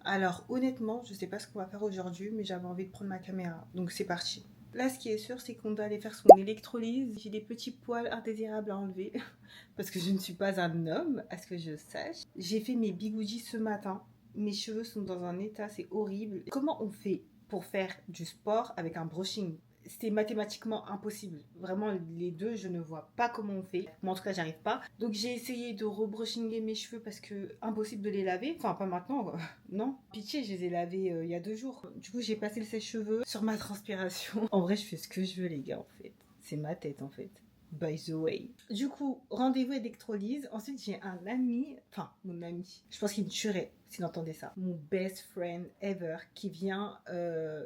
Alors honnêtement, je sais pas ce qu'on va faire aujourd'hui, mais j'avais envie de prendre ma caméra. Donc c'est parti. Là, ce qui est sûr, c'est qu'on doit aller faire son électrolyse. J'ai des petits poils indésirables à enlever parce que je ne suis pas un homme, à ce que je sache. J'ai fait mes bigoudis ce matin. Mes cheveux sont dans un état, c'est horrible. Comment on fait pour faire du sport avec un brushing? C'est mathématiquement impossible. Vraiment, les deux, je ne vois pas comment on fait. Moi, en tout cas, j'arrive pas. Donc, j'ai essayé de rebrushinger mes cheveux parce que impossible de les laver. Enfin, pas maintenant, quoi. Non. Pitié, je les ai lavés il y a 2 jours. Du coup, j'ai passé le sèche-cheveux sur ma transpiration. En vrai, je fais ce que je veux, les gars, en fait. C'est ma tête, en fait. By the way. Du coup, rendez-vous électrolyse. Ensuite, j'ai un ami, enfin, mon ami, je pense qu'il me tuerait s'il entendait ça. Mon best friend ever qui vient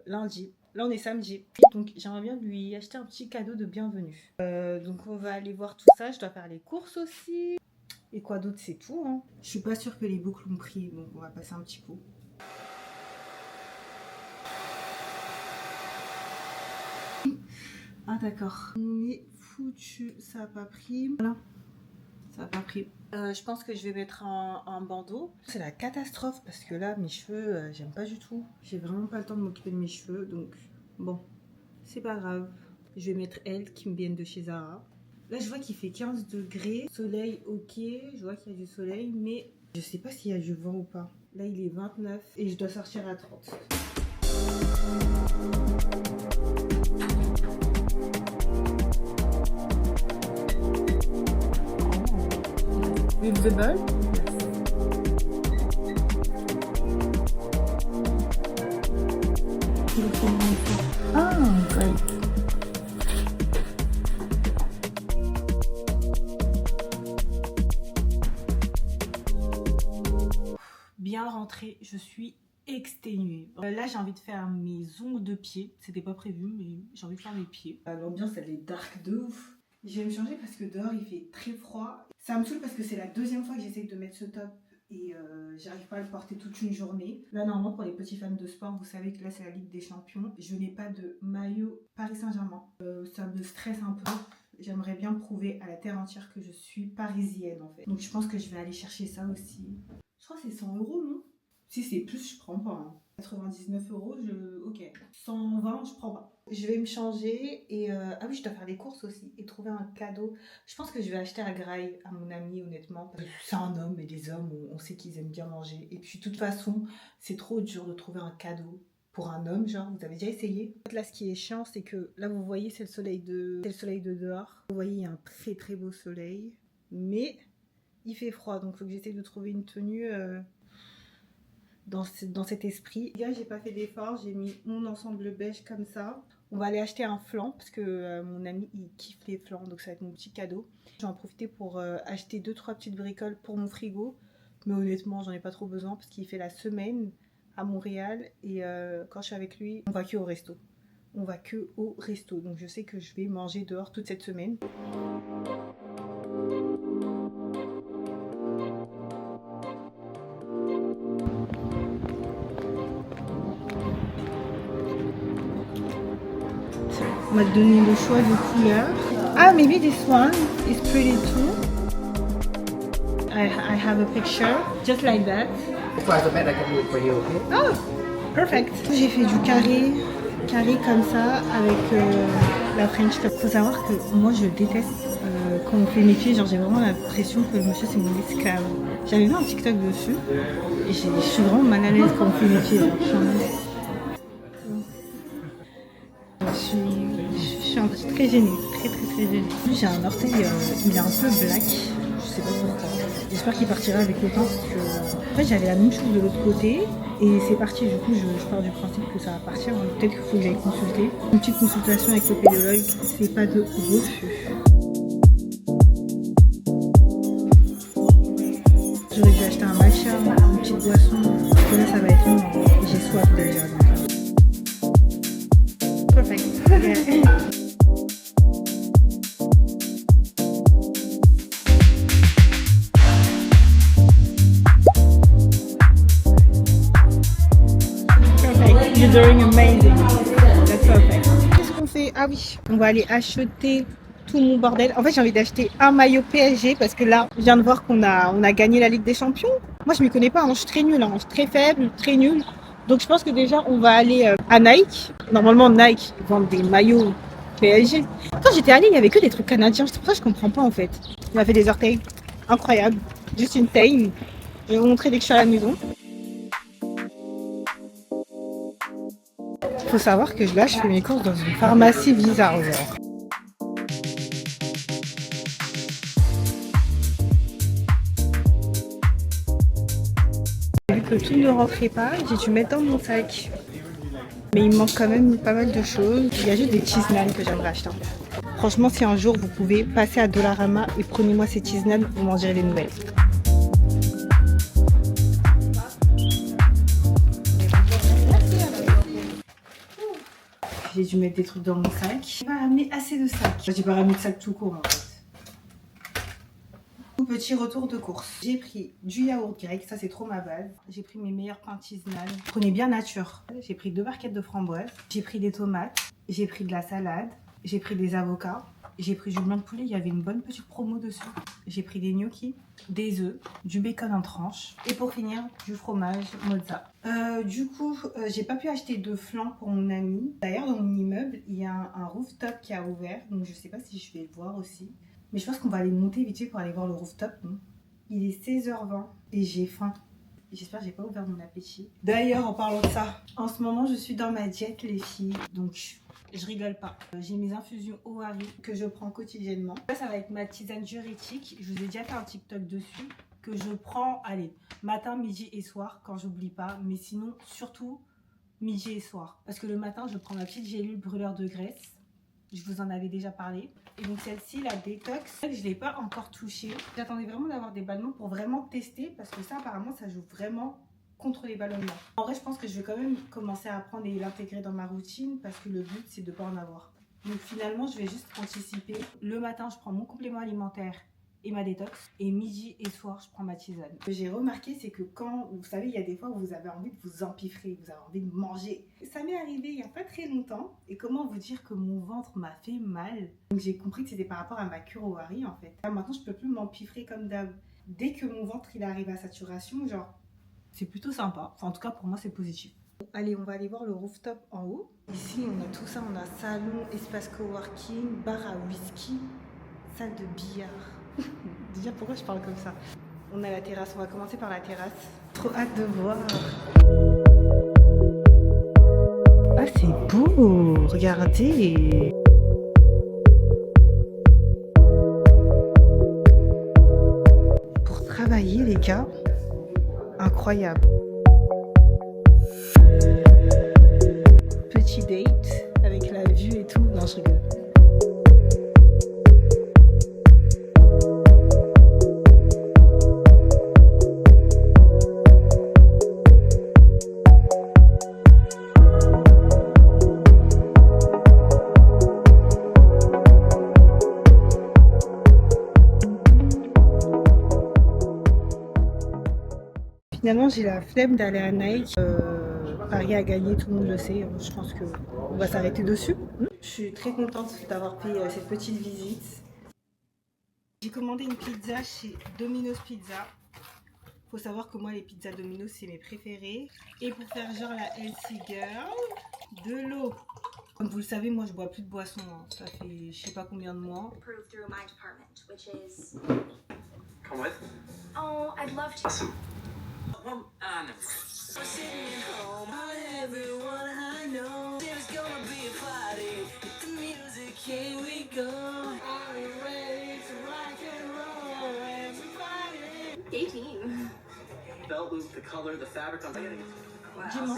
lundi. Là, on est samedi. Donc, j'aimerais bien lui acheter un petit cadeau de bienvenue. Donc, on va aller voir tout ça. Je dois faire les courses aussi. Et quoi d'autre, c'est tout. Hein. Je suis pas sûre que les boucles ont pris. Donc, on va passer un petit coup. Ah, d'accord. On est foutu. Ça a pas pris. Voilà. Ça a pas pris. Je pense que je vais mettre un bandeau. C'est la catastrophe parce que là, mes cheveux, j'aime pas du tout. J'ai vraiment pas le temps de m'occuper de mes cheveux. Donc, bon, c'est pas grave. Je vais mettre elle qui me viennent de chez Zara. Là, je vois qu'il fait 15 degrés. Soleil, ok. Je vois qu'il y a du soleil, mais je sais pas s'il y a du vent ou pas. Là, il est 29 et je dois sortir à 30. With the ball? Ah, great. Bien rentrée, je suis exténuée. Là, j'ai envie de faire mes ongles de pied. C'était pas prévu, mais j'ai envie de faire mes pieds. L'ambiance, elle est dark de ouf. Je vais me changer parce que dehors, il fait très froid. Ça me saoule parce que c'est la deuxième fois que j'essaye de mettre ce top et j'arrive pas à le porter toute une journée. Là, normalement, pour les petits fans de sport, vous savez que là, c'est la Ligue des Champions. Je n'ai pas de maillot Paris Saint-Germain. Ça me stresse un peu. J'aimerais bien prouver à la terre entière que je suis parisienne, en fait. Donc, je pense que je vais aller chercher ça aussi. Je crois que c'est 100 €, non? Si c'est plus, je prends pas. Hein. 99 €, ok. 120, je prends pas. Je vais me changer et ah oui, je dois faire des courses aussi et trouver un cadeau. Je pense que je vais acheter un graille à mon ami, honnêtement. Parce que c'est un homme et les hommes, on sait qu'ils aiment bien manger. Et puis, de toute façon, c'est trop dur de trouver un cadeau pour un homme, genre, vous avez déjà essayé? Là, ce qui est chiant, c'est que là, vous voyez, c'est le soleil de dehors. Vous voyez, il y a un très très beau soleil, mais il fait froid, donc il faut que j'essaie de trouver une tenue dans cet esprit. Les gars, j'ai pas fait d'effort, j'ai mis mon ensemble beige comme ça. On va aller acheter un flan parce que mon ami il kiffe les flans, donc ça va être mon petit cadeau. Je vais en profiter pour acheter 2-3 petites bricoles pour mon frigo, mais honnêtement, j'en ai pas trop besoin parce qu'il fait la semaine à Montréal et quand je suis avec lui, on va que au resto. On va que au resto, donc je sais que je vais manger dehors toute cette semaine. On m'a donné le choix de couleurs. Ah, maybe this one is pretty too. I have a picture, just like that. Oh, perfect. J'ai fait du carré comme ça avec la French top. Faut savoir que moi je déteste quand on fait mes pieds, genre j'ai vraiment l'impression que le monsieur c'est mon esclave. J'avais vu un TikTok dessus et je suis vraiment mal à l'aise quand on fait mes pieds. Je suis très gênée, très gênée. J'ai un orteil, il est un peu black, je sais pas pourquoi. J'espère qu'il partira avec le temps parce que en fait j'avais la même chose de l'autre côté et c'est parti. Du coup je pars du principe que ça va partir. Peut-être qu'il faut que j'aille consulter. Une petite consultation avec le pédiologue, c'est pas de refus. J'aurais dû acheter un matcha, une petite boisson. Parce que là ça va être long. J'ai soif déjà. Perfect. Yeah. You're doing amazing. That's perfect. Qu'est-ce qu'on fait? Ah oui, on va aller acheter tout mon bordel. En fait, j'ai envie d'acheter un maillot PSG parce que là, je viens de voir qu'on a gagné la Ligue des Champions. Moi, je m'y connais pas, hein. Je suis très nulle, hein. Je suis très faible, très nulle. Donc, je pense que déjà, on va aller à Nike. Normalement, Nike vend des maillots PSG. Quand j'étais allée, il y avait que des trucs canadiens. C'est pour ça que je comprends pas en fait. Il m'a fait des orteils. Incroyable. Juste une taille. Je vais vous montrer dès que je suis à la maison. Faut savoir que là, je fais mes courses dans une pharmacie bizarre, genre. Vu que tout ne rentrait pas, j'ai dû mettre dans mon sac. Mais il me manque quand même pas mal de choses. Il y a juste des cheese naan que j'aimerais acheter. Franchement, si un jour vous pouvez passer à Dollarama et prenez-moi ces cheese naan, vous m'en direz des nouvelles. J'ai dû mettre des trucs dans mon sac. J'ai pas ramené assez de sacs. J'ai pas ramené de sac tout court en fait. Petit retour de course. J'ai pris du yaourt grec, ça c'est trop ma base. J'ai pris mes meilleurs pains cheese naan. Prenez bien nature. J'ai pris 2 barquettes de framboises. J'ai pris des tomates. J'ai pris de la salade. J'ai pris des avocats. J'ai pris du blanc de poulet, il y avait une bonne petite promo dessus. J'ai pris des gnocchis, des œufs, du bacon en tranches et pour finir, du fromage mozza. Du coup, j'ai pas pu acheter de flan pour mon ami. D'ailleurs, dans mon immeuble, il y a un rooftop qui a ouvert, donc je sais pas si je vais le voir aussi. Mais je pense qu'on va aller monter vite fait pour aller voir le rooftop. Il est 16h20 et j'ai faim. J'espère que j'ai pas ouvert mon appétit. D'ailleurs, en parlant de ça, en ce moment, je suis dans ma diète, les filles. Donc, je rigole pas. J'ai mes infusions Ohari que je prends quotidiennement. Là, ça va être ma tisane diurétique. Je vous ai déjà fait un TikTok dessus que je prends, allez, matin, midi et soir quand j'oublie pas. Mais sinon, surtout, midi et soir. Parce que le matin, je prends ma petite gélule brûleur de graisse. Je vous en avais déjà parlé. Et donc celle-ci, la détox, je ne l'ai pas encore touchée. J'attendais vraiment d'avoir des ballonnements pour vraiment tester. Parce que ça, apparemment, ça joue vraiment contre les ballonnements. En vrai, je pense que je vais quand même commencer à apprendre et l'intégrer dans ma routine. Parce que le but, c'est de ne pas en avoir. Donc finalement, je vais juste anticiper. Le matin, je prends mon complément alimentaire et ma détox. Et midi et soir, je prends ma tisane. Ce que j'ai remarqué, c'est que quand, vous savez, il y a des fois où vous avez envie de vous empiffrer, vous avez envie de manger. Ça m'est arrivé il n'y a pas très longtemps. Et comment vous dire que mon ventre m'a fait mal. Donc j'ai compris que c'était par rapport à ma cure Ohari en fait. Là, maintenant, je peux plus m'empiffrer comme d'hab. Dès que mon ventre il arrive à saturation, genre, c'est plutôt sympa. Enfin, en tout cas, pour moi, c'est positif. Allez, on va aller voir le rooftop en haut. Ici, on a tout ça. On a salon, espace coworking, bar à whisky, salle de billard. Déjà, pourquoi je parle comme ça? On a la terrasse, on va commencer par la terrasse. Trop hâte de voir. Ah, c'est beau, regardez. Pour travailler, les gars, incroyable. Petit date avec la vue et tout. Non, je rigole. Finalement, j'ai la flemme d'aller à Nike. Paris a gagné, tout le monde le sait. Je pense qu'on va s'arrêter dessus. Je suis très contente d'avoir fait cette petite visite. J'ai commandé une pizza chez Domino's Pizza. Faut savoir que moi, les pizzas Domino's, c'est mes préférés. Et pour faire genre la healthy girl, de l'eau. Comme vous le savez, moi, je bois plus de boisson. Hein. Ça fait je sais pas combien de mois. Come with? Oh, I'd love to. Awesome. Belt loop, the color, the fabric. I'm getting it. Dis-moi.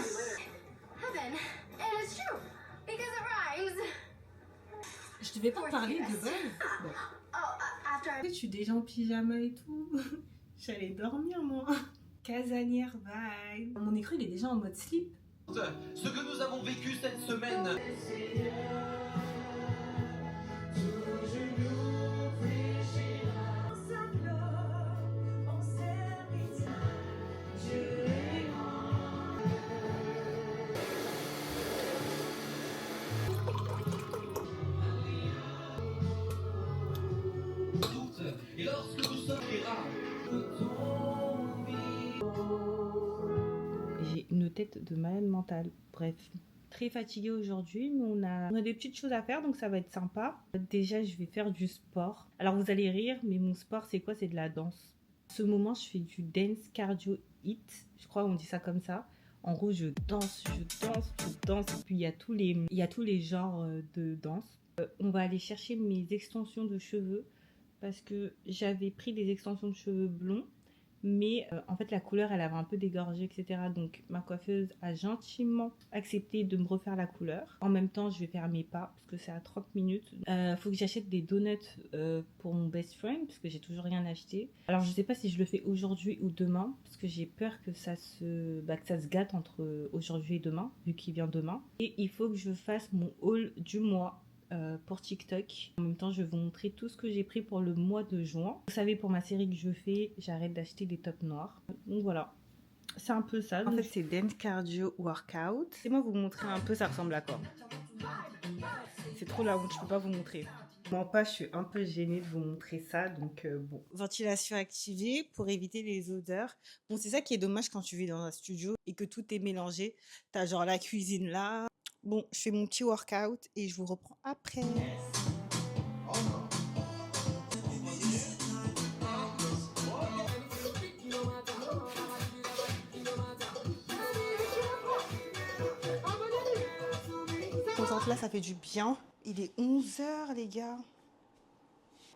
Heaven, and it's true because it rhymes. Je devais pas parler de base. Bon. Oh, after I... Je suis déjà en pyjama et tout. J'allais dormir moi. Casanière, bye. Mon écran il est déjà en mode sleep. Ce que nous avons vécu cette semaine. tête de malade mentale. Bref, très fatiguée aujourd'hui, mais on a des petites choses à faire, donc ça va être sympa. Déjà, je vais faire du sport. Alors, vous allez rire, mais mon sport, c'est quoi? C'est de la danse. En ce moment, je fais du dance cardio hit. Je crois on dit ça comme ça. En gros, je danse. Et puis, il y a tous les genres de danse. On va aller chercher mes extensions de cheveux parce que j'avais pris des extensions de cheveux blonds. Mais en fait, la couleur, elle avait un peu dégorgé, etc. Donc, ma coiffeuse a gentiment accepté de me refaire la couleur. En même temps, je vais faire mes pas, parce que c'est à 30 minutes. Faut que j'achète des donuts pour mon best friend, parce que j'ai toujours rien acheté. Alors, je sais pas si je le fais aujourd'hui ou demain, parce que j'ai peur que ça se gâte entre aujourd'hui et demain, vu qu'il vient demain. Et il faut que je fasse mon haul du mois. Pour TikTok. En même temps, je vais vous montrer tout ce que j'ai pris pour le mois de juin. Vous savez, pour ma série que je fais, j'arrête d'acheter des tops noirs. Donc voilà, c'est un peu ça. En fait, c'est Dance Cardio Workout. Et moi, vous montrer un peu, ça ressemble à quoi? C'est trop la honte, je peux pas vous montrer. Moi pas, je suis un peu gênée de vous montrer ça, donc bon. Ventilation activée pour éviter les odeurs. Bon, c'est ça qui est dommage quand tu vis dans un studio et que tout est mélangé. T'as genre la cuisine là. Bon, je fais mon petit workout et je vous reprends après. Contente là, ça fait du bien. Il est 11h les gars.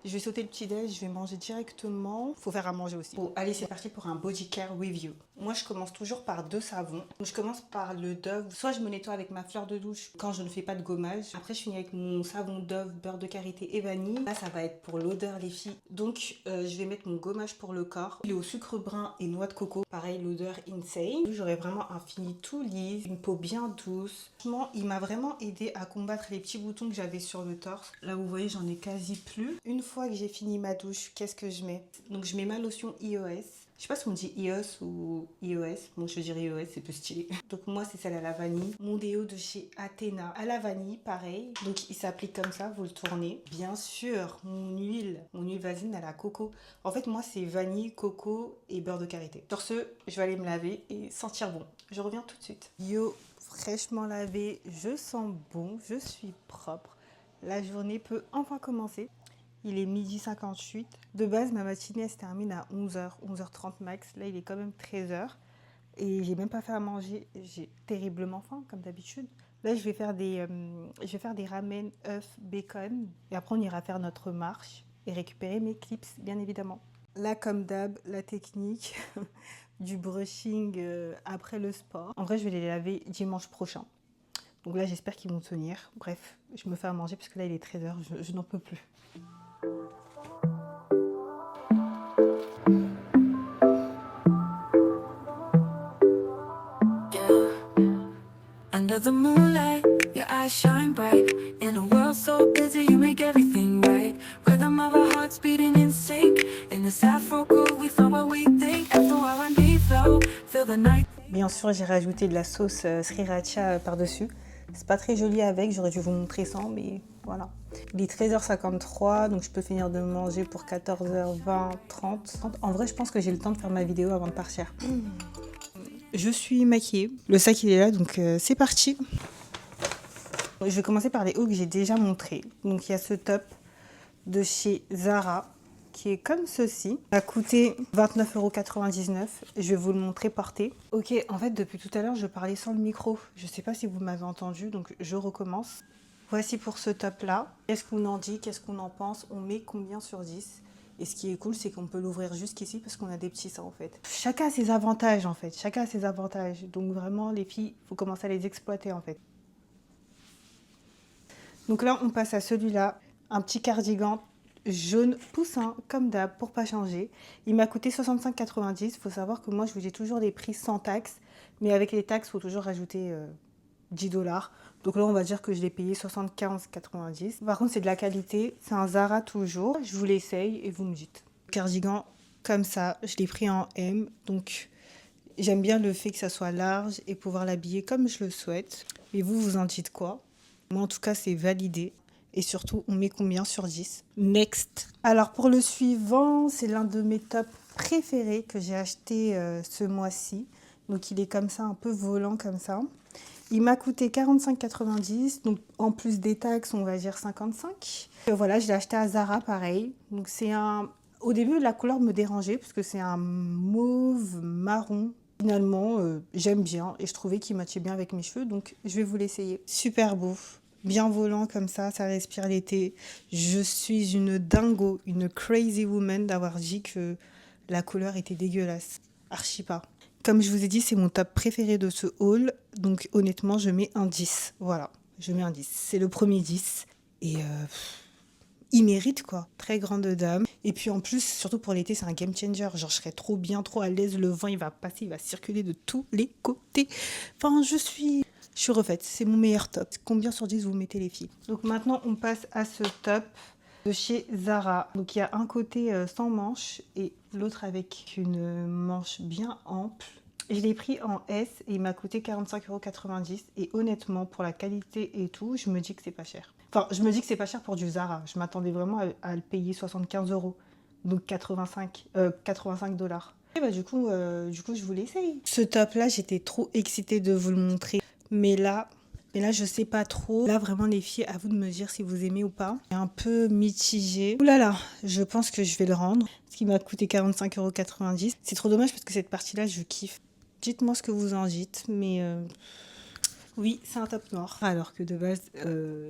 Je vais sauter le petit-déj, je vais manger directement. Faut faire à manger aussi. Bon, allez, c'est parti pour un body care review. Moi, je commence toujours par 2 savons. Donc, je commence par le Dove. Soit je me nettoie avec ma fleur de douche quand je ne fais pas de gommage. Après, je finis avec mon savon Dove, beurre de karité et vanille. Là, ça va être pour l'odeur, les filles. Donc, je vais mettre mon gommage pour le corps. Il est au sucre brun et noix de coco. Pareil, l'odeur insane. J'aurai vraiment un fini tout lisse, une peau bien douce. Franchement, il m'a vraiment aidé à combattre les petits boutons que j'avais sur le torse. Là, vous voyez, j'en ai quasi plus. Une fois que j'ai fini ma douche, qu'est-ce que je mets? Donc, je mets ma lotion iOS. Je sais pas si on dit iOS ou iOS. Bon, je dirais iOS, c'est plus stylé. Donc, moi, c'est celle à la vanille. Mon déo de chez Athena à la vanille, pareil. Donc, il s'applique comme ça, vous le tournez. Bien sûr, mon huile vaseline à la coco. En fait, moi, c'est vanille, coco et beurre de karité. Sur ce, je vais aller me laver et sentir bon. Je reviens tout de suite. Yo, fraîchement lavé, je sens bon, je suis propre. La journée peut enfin commencer. Il est 12h58. De base, ma matinée, elle se termine à 11h, 11h30 max. Là, il est quand même 13h. Et j'ai même pas fait à manger. J'ai terriblement faim, comme d'habitude. Là, je vais faire des ramen, œufs, bacon. Et après, on ira faire notre marche et récupérer mes clips, bien évidemment. Là, comme d'hab, la technique du brushing après le sport. En vrai, je vais les laver dimanche prochain. Donc là, j'espère qu'ils vont tenir. Bref, je me fais à manger parce que là, il est 13h. Je n'en peux plus. Under the moonlight, your eyes shine bright. In a world so busy, you make everything right. Rhythm of our hearts beating in sync. In this Afro groove, we flow what we think. After R&B flow, feel the night. Bien sûr, j'ai rajouté de la sauce sriracha par-dessus. C'est pas très joli avec, j'aurais dû vous montrer sans, mais voilà. Il est 13h53, donc je peux finir de manger pour 14h20, 30. En vrai, je pense que j'ai le temps de faire ma vidéo avant de partir. Je suis maquillée. Le sac, il est là, donc c'est parti. Je vais commencer par les hauts que j'ai déjà montrés. Donc, il y a ce top de chez Zara, qui est comme ceci. Ça a coûté 29,99 €. Je vais vous le montrer porté. Ok, en fait, depuis tout à l'heure, je parlais sans le micro. Je ne sais pas si vous m'avez entendu, donc je recommence. Voici pour ce top-là. Qu'est-ce qu'on en dit? Qu'est-ce qu'on en pense? On met combien sur 10? Et ce qui est cool, c'est qu'on peut l'ouvrir jusqu'ici parce qu'on a des petits seins, en fait. Chacun a ses avantages, en fait. Chacun a ses avantages. Donc vraiment, les filles, il faut commencer à les exploiter, en fait. Donc là, on passe à celui-là. Un petit cardigan jaune poussin, comme d'hab, pour pas changer. Il m'a coûté 65,90 €. Il faut savoir que moi, je vous dis toujours des prix sans taxes. Mais avec les taxes, il faut toujours rajouter 10 $. Donc là, on va dire que je l'ai payé 75,90 €. Par contre, c'est de la qualité. C'est un Zara toujours. Je vous l'essaye et vous me dites. Cardigan comme ça, je l'ai pris en M. Donc, j'aime bien le fait que ça soit large et pouvoir l'habiller comme je le souhaite. Mais vous, vous en dites quoi? Moi, en tout cas, c'est validé. Et surtout, on met combien sur 10? Next. Alors, pour le suivant, c'est l'un de mes tops préférés que j'ai acheté ce mois-ci. Donc il est comme ça, un peu volant comme ça. Il m'a coûté 45,90 €, donc en plus des taxes, on va dire 55. Voilà, je l'ai acheté à Zara, pareil. Donc c'est un... Au début, la couleur me dérangeait parce que c'est un mauve marron. Finalement, j'aime bien et je trouvais qu'il matchait bien avec mes cheveux, donc je vais vous l'essayer. Super beau, bien volant comme ça respire l'été. Je suis une dingo, une crazy woman d'avoir dit que la couleur était dégueulasse. Archi pas. Comme je vous ai dit, c'est mon top préféré de ce haul. Donc honnêtement, je mets un 10. Voilà, je mets un 10. C'est le premier 10. Et il mérite quoi. Très grande dame. Et puis en plus, surtout pour l'été, c'est un game changer. Genre, je serais trop bien, trop à l'aise. Le vent, il va passer, il va circuler de tous les côtés. Enfin, je suis refaite. C'est mon meilleur top. Combien sur 10 vous mettez les filles? Donc maintenant, on passe à ce top de chez Zara. Donc il y a un côté sans manche et l'autre avec une manche bien ample. Je l'ai pris en S et il m'a coûté 45,90 €. Et honnêtement, pour la qualité et tout, je me dis que c'est pas cher. Enfin, je me dis que c'est pas cher pour du Zara. Je m'attendais vraiment à le payer 75 €. Donc 85 $. Et bah, du coup, je vous l'essaye. Ce top-là, j'étais trop excitée de vous le montrer. Mais là, je sais pas trop. Là, vraiment, les filles, à vous de me dire si vous aimez ou pas. Un peu mitigé. Ouh là là, je pense que je vais le rendre. Ce qui m'a coûté 45,90 €. C'est trop dommage parce que cette partie-là, je kiffe. Dites-moi ce que vous en dites, mais oui, c'est un top noir. Alors que de base,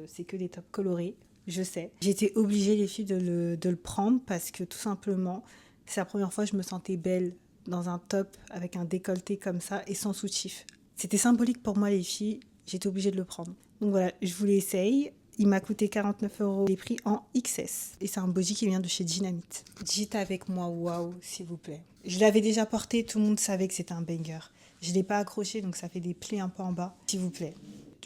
c'est que des tops colorés, je sais. J'étais obligée, les filles, de le prendre parce que tout simplement, c'est la première fois que je me sentais belle dans un top avec un décolleté comme ça et sans soutif. C'était symbolique pour moi, les filles. J'étais obligée de le prendre. Donc voilà, je vous l'essaye. Il m'a coûté 49 €. Il est pris en XS. Et c'est un body qui vient de chez Dynamite. Dites avec moi waouh, s'il vous plaît. Je l'avais déjà porté, tout le monde savait que c'était un banger. Je ne l'ai pas accroché, donc ça fait des plis un peu en bas. S'il vous plaît.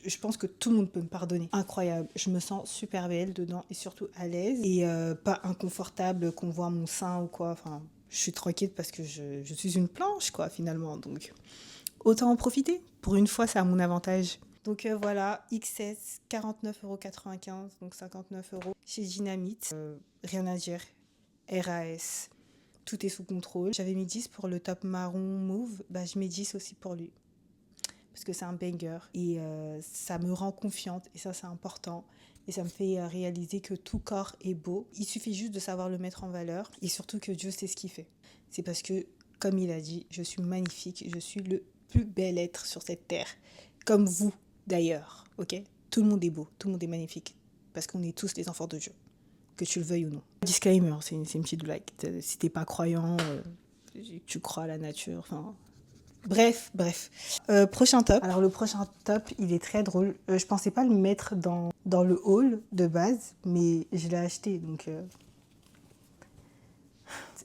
Je pense que tout le monde peut me pardonner. Incroyable. Je me sens super belle dedans et surtout à l'aise. Et pas inconfortable qu'on voit mon sein ou quoi. Enfin, je suis tranquille parce que je suis une planche, quoi, finalement. Donc, autant en profiter. Pour une fois, c'est à mon avantage. Donc voilà, XS, 49,95 €, donc 59 € chez Dynamite. Rien à dire. RAS, tout est sous contrôle. J'avais mis 10 pour le top marron mauve, bah, je mets 10 aussi pour lui. Parce que c'est un banger et ça me rend confiante et ça c'est important. Et ça me fait réaliser que tout corps est beau. Il suffit juste de savoir le mettre en valeur et surtout que Dieu sait ce qu'il fait. C'est parce que, comme il a dit, je suis magnifique, je suis le plus bel être sur cette terre. Comme vous. D'ailleurs, ok? Tout le monde est beau, tout le monde est magnifique, parce qu'on est tous les enfants de Dieu, que tu le veuilles ou non. Disclaimer, c'est une petite blague. Si t'es pas croyant, tu crois à la nature, enfin... Bref. Prochain top. Alors le prochain top, il est très drôle. Je pensais pas le mettre dans le haul de base, mais je l'ai acheté, donc...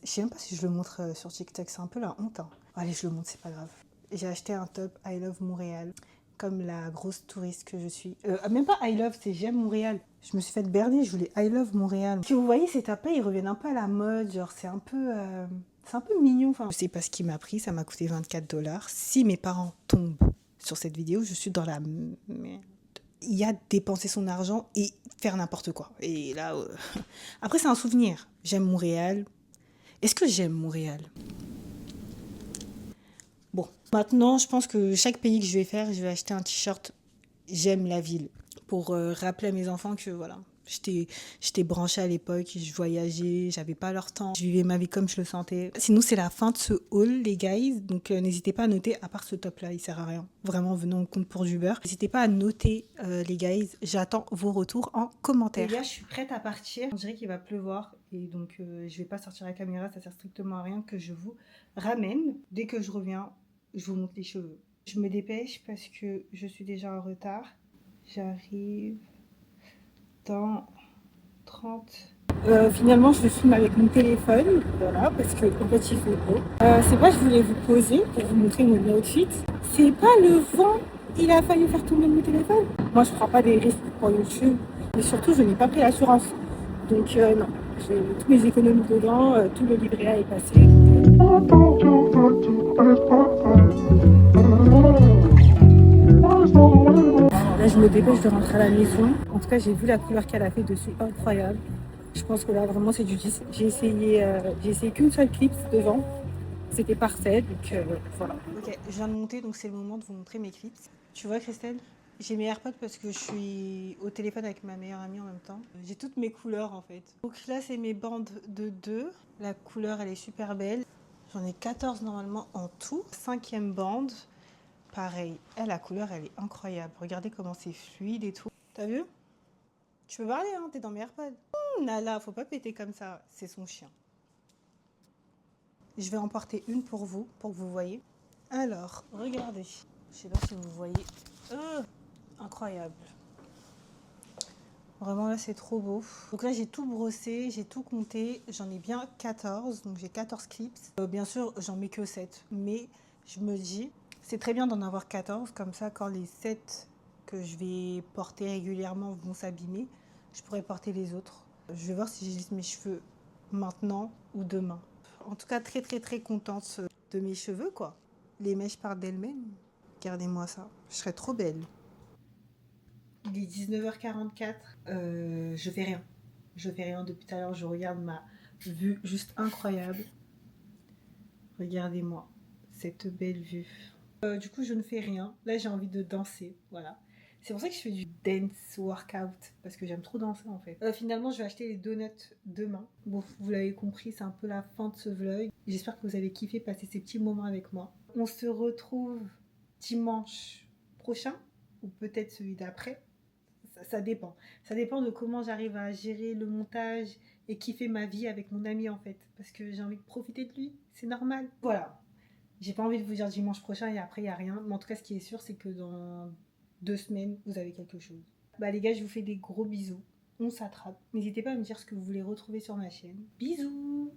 Je sais même pas si je le montre sur TikTok, c'est un peu la honte. Hein. Allez, je le montre, c'est pas grave. J'ai acheté un top I Love Montréal. Comme la grosse touriste que je suis. Même pas I love, c'est j'aime Montréal. Je me suis fait berner, je voulais I love Montréal. Puis vous voyez, ces tapes-là, ils reviennent un peu à la mode. Genre, c'est un peu mignon. Enfin, je sais pas ce qui m'a pris, ça m'a coûté 24 $. Si mes parents tombent sur cette vidéo, je suis dans la merde. Il y a dépenser son argent et faire n'importe quoi. Et là, après, c'est un souvenir. J'aime Montréal. Est-ce que j'aime Montréal ? Bon, maintenant, je pense que chaque pays que je vais faire, je vais acheter un t-shirt « J'aime la ville » pour rappeler à mes enfants que voilà, j'étais branchée à l'époque, je voyageais, j'avais pas leur temps, je vivais ma vie comme je le sentais. Sinon, c'est la fin de ce haul, les guys, donc n'hésitez pas à noter, à part ce top-là, il sert à rien. Vraiment, venons au compte pour du beurre. N'hésitez pas à noter, les guys, j'attends vos retours en commentaire. Les gars, je suis prête à partir. On dirait qu'il va pleuvoir et donc je vais pas sortir la caméra, ça sert strictement à rien que je vous ramène. Dès que je reviens, je vous montre les cheveux. Je me dépêche parce que je suis déjà en retard. J'arrive dans 30. Finalement, je filme avec mon téléphone. Voilà, parce que en fait, il fait beau. C'est pas que je voulais vous poser pour vous montrer mon outfit. C'est pas le vent. Il a fallu faire tomber mon téléphone. Moi, je prends pas des risques pour YouTube. Mais surtout, je n'ai pas pris l'assurance. Donc, non. J'ai tous mes économies dedans. Tout le livret A est passé. Là, je me dépêche de rentrer à la maison. En tout cas, j'ai vu la couleur qu'elle a fait dessus, incroyable. Je pense que là, vraiment, c'est du 10. J'ai essayé qu'une seule clip devant. c'était parfait, donc voilà. Ok, je viens de monter, donc c'est le moment de vous montrer mes clips. Tu vois Christelle, j'ai mes AirPods parce que je suis au téléphone avec ma meilleure amie en même temps. J'ai toutes mes couleurs en fait. Donc là c'est mes bandes de 2. La couleur elle est super belle. J'en ai 14 normalement en tout. 5e bande. Pareil, la couleur elle est incroyable. Regardez comment c'est fluide et tout. T'as vu? Tu peux parler, hein, t'es dans mes AirPods. Nala, faut pas péter comme ça, c'est son chien. Je vais en porter une pour vous que vous voyez. Alors, regardez. Je sais pas si vous voyez. Incroyable. Vraiment là c'est trop beau. Donc là j'ai tout brossé, j'ai tout compté. J'en ai bien 14, donc j'ai 14 clips. Bien sûr j'en mets que 7. Mais je me dis, c'est très bien d'en avoir 14. Comme ça quand les 7 que je vais porter régulièrement vont s'abîmer, je pourrais porter les autres. Je vais voir si je lisse mes cheveux maintenant ou demain. En tout cas très très très contente de mes cheveux quoi. Les mèches partent d'elles-mêmes. Regardez-moi ça, je serais trop belle. Il est 19h44, je fais rien. Je fais rien depuis tout à l'heure, je regarde ma vue juste incroyable. Regardez-moi cette belle vue. Du coup, je ne fais rien. Là, j'ai envie de danser, voilà. C'est pour ça que je fais du dance workout, parce que j'aime trop danser en fait. Finalement, je vais acheter les donuts demain. Bon, vous l'avez compris, c'est un peu la fin de ce vlog. J'espère que vous avez kiffé passer ces petits moments avec moi. On se retrouve dimanche prochain, ou peut-être celui d'après. Ça dépend. Ça dépend de comment j'arrive à gérer le montage et kiffer ma vie avec mon ami en fait. Parce que j'ai envie de profiter de lui. C'est normal. Voilà. J'ai pas envie de vous dire dimanche prochain et après il n'y a rien. Mais en tout cas, ce qui est sûr, c'est que dans 2 semaines, vous avez quelque chose. Bah les gars, je vous fais des gros bisous. On s'attrape. N'hésitez pas à me dire ce que vous voulez retrouver sur ma chaîne. Bisous!